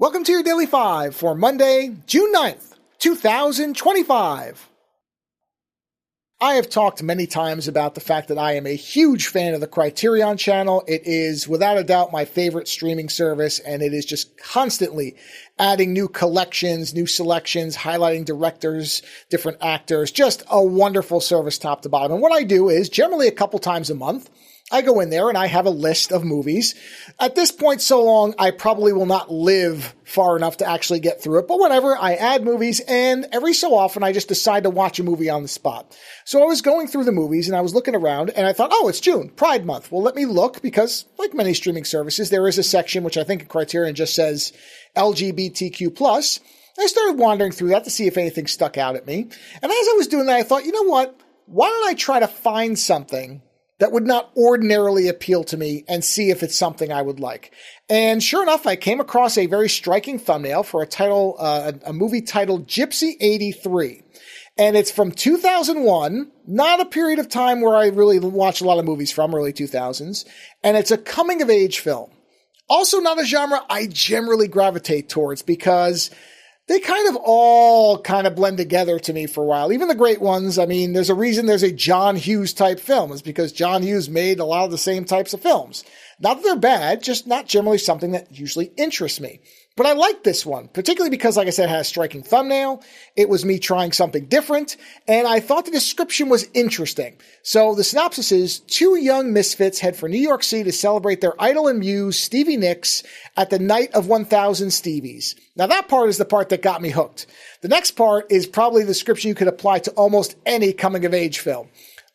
Welcome to your Daily 5 for Monday, June 9th, 2025. I have talked many times about the fact that I am a huge fan of the Criterion Channel. It is, without a doubt, my favorite streaming service, and it is just constantly adding new collections, new selections, highlighting directors, different actors. Just a wonderful service top to bottom. And what I do is, generally a couple times a month, I go in there and I have a list of movies. At this point so long, I probably will not live far enough to actually get through it. But whatever, I add movies, and every so often I just decide to watch a movie on the spot. So I was going through the movies and I was looking around and I thought, oh, it's June, Pride Month. Well, let me look, because like many streaming services, there is a section which I think in Criterion just says LGBTQ+. I started wandering through that to see if anything stuck out at me. And as I was doing that, I thought, you know what? Why don't I try to find something that would not ordinarily appeal to me and see if it's something I would like. And sure enough, I came across a very striking thumbnail for a movie titled Gypsy 83. And it's from 2001, not a period of time where I really watch a lot of movies from, early 2000s. And it's a coming-of-age film. Also not a genre I generally gravitate towards, because they kind of all blend together to me for a while. Even the great ones. I mean, there's a reason there's a John Hughes type film. It's because John Hughes made a lot of the same types of films. Not that they're bad, just not generally something that usually interests me. But I like this one, particularly because, like I said, it had a striking thumbnail. It was me trying something different, and I thought the description was interesting. So the synopsis is, two young misfits head for New York City to celebrate their idol and muse, Stevie Nicks, at the Night of 1,000 Stevies. Now that part is the part that got me hooked. The next part is probably the description you could apply to almost any coming-of-age film.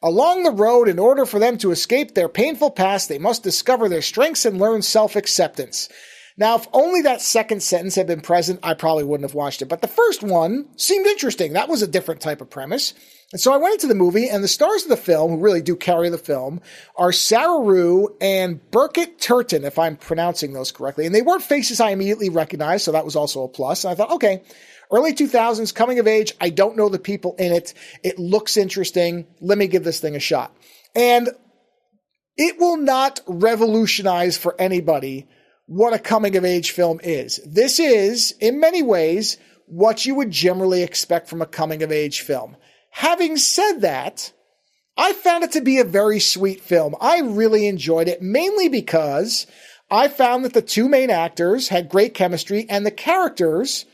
Along the road, in order for them to escape their painful past, they must discover their strengths and learn self-acceptance. Now, if only that second sentence had been present, I probably wouldn't have watched it. But the first one seemed interesting. That was a different type of premise. And so I went into the movie, and the stars of the film, who really do carry the film, are Sarah Rue and Birgit Turton, if I'm pronouncing those correctly. And they weren't faces I immediately recognized, so that was also a plus. And I thought, okay, early 2000s, coming of age, I don't know the people in it. It looks interesting. Let me give this thing a shot. And it will not revolutionize for anybody what a coming-of-age film is. This is, in many ways, what you would generally expect from a coming-of-age film. Having said that, I found it to be a very sweet film. I really enjoyed it, mainly because I found that the two main actors had great chemistry and the characters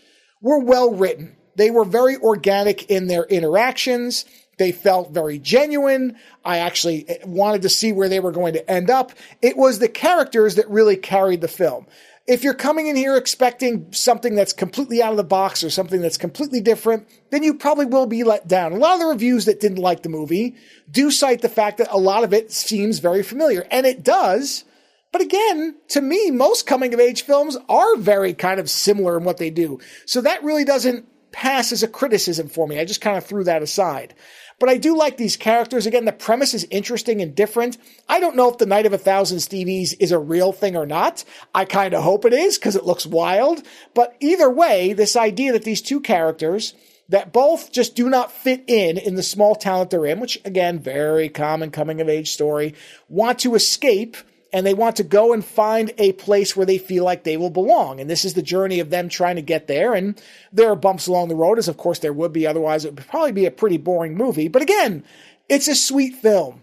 were well written. They were very organic in their interactions. They felt very genuine. I actually wanted to see where they were going to end up. It was the characters that really carried the film. If you're coming in here expecting something that's completely out of the box or something that's completely different, then you probably will be let down. A lot of the reviews that didn't like the movie do cite the fact that a lot of it seems very familiar. And it does. But again, to me, most coming-of-age films are very kind of similar in what they do. So that really doesn't pass as a criticism for me. I just kind of threw that aside. But I do like these characters. Again, the premise is interesting and different. I don't know if the Night of 1,000 Stevies is a real thing or not. I kind of hope it is, because it looks wild. But either way, this idea that these two characters that both just do not fit in the small town that they're in, which again, very common coming-of-age story, want to escape, and they want to go and find a place where they feel like they will belong. And this is the journey of them trying to get there. And there are bumps along the road, as of course there would be. Otherwise, it would probably be a pretty boring movie. But again, it's a sweet film.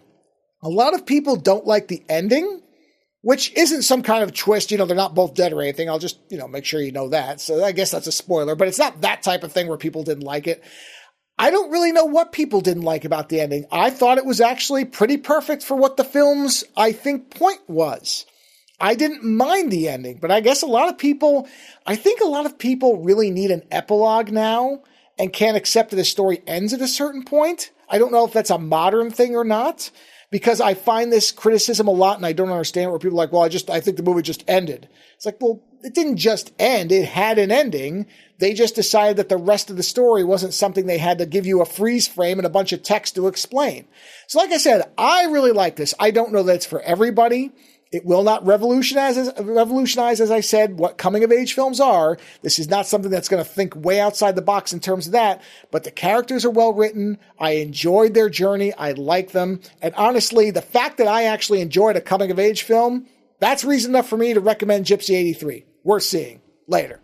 A lot of people don't like the ending, which isn't some kind of twist. They're not both dead or anything. I'll just, make sure you know that. So I guess that's a spoiler. But it's not that type of thing where people didn't like it. I don't really know what people didn't like about the ending. I thought it was actually pretty perfect for what the film's, I think, point was. I didn't mind the ending, but I guess a lot of people really need an epilogue now and can't accept that the story ends at a certain point. I don't know if that's a modern thing or not, because I find this criticism a lot and I don't understand where people are like, well, I think the movie just ended. It's like, well, it didn't just end. It had an ending. They just decided that the rest of the story wasn't something they had to give you a freeze frame and a bunch of text to explain. So like I said, I really like this. I don't know that it's for everybody. It will not revolutionize, as I said, what coming-of-age films are. This is not something that's going to think way outside the box in terms of that. But the characters are well written. I enjoyed their journey. I like them. And honestly, the fact that I actually enjoyed a coming-of-age film, that's reason enough for me to recommend Gypsy 83. Worth seeing. Later.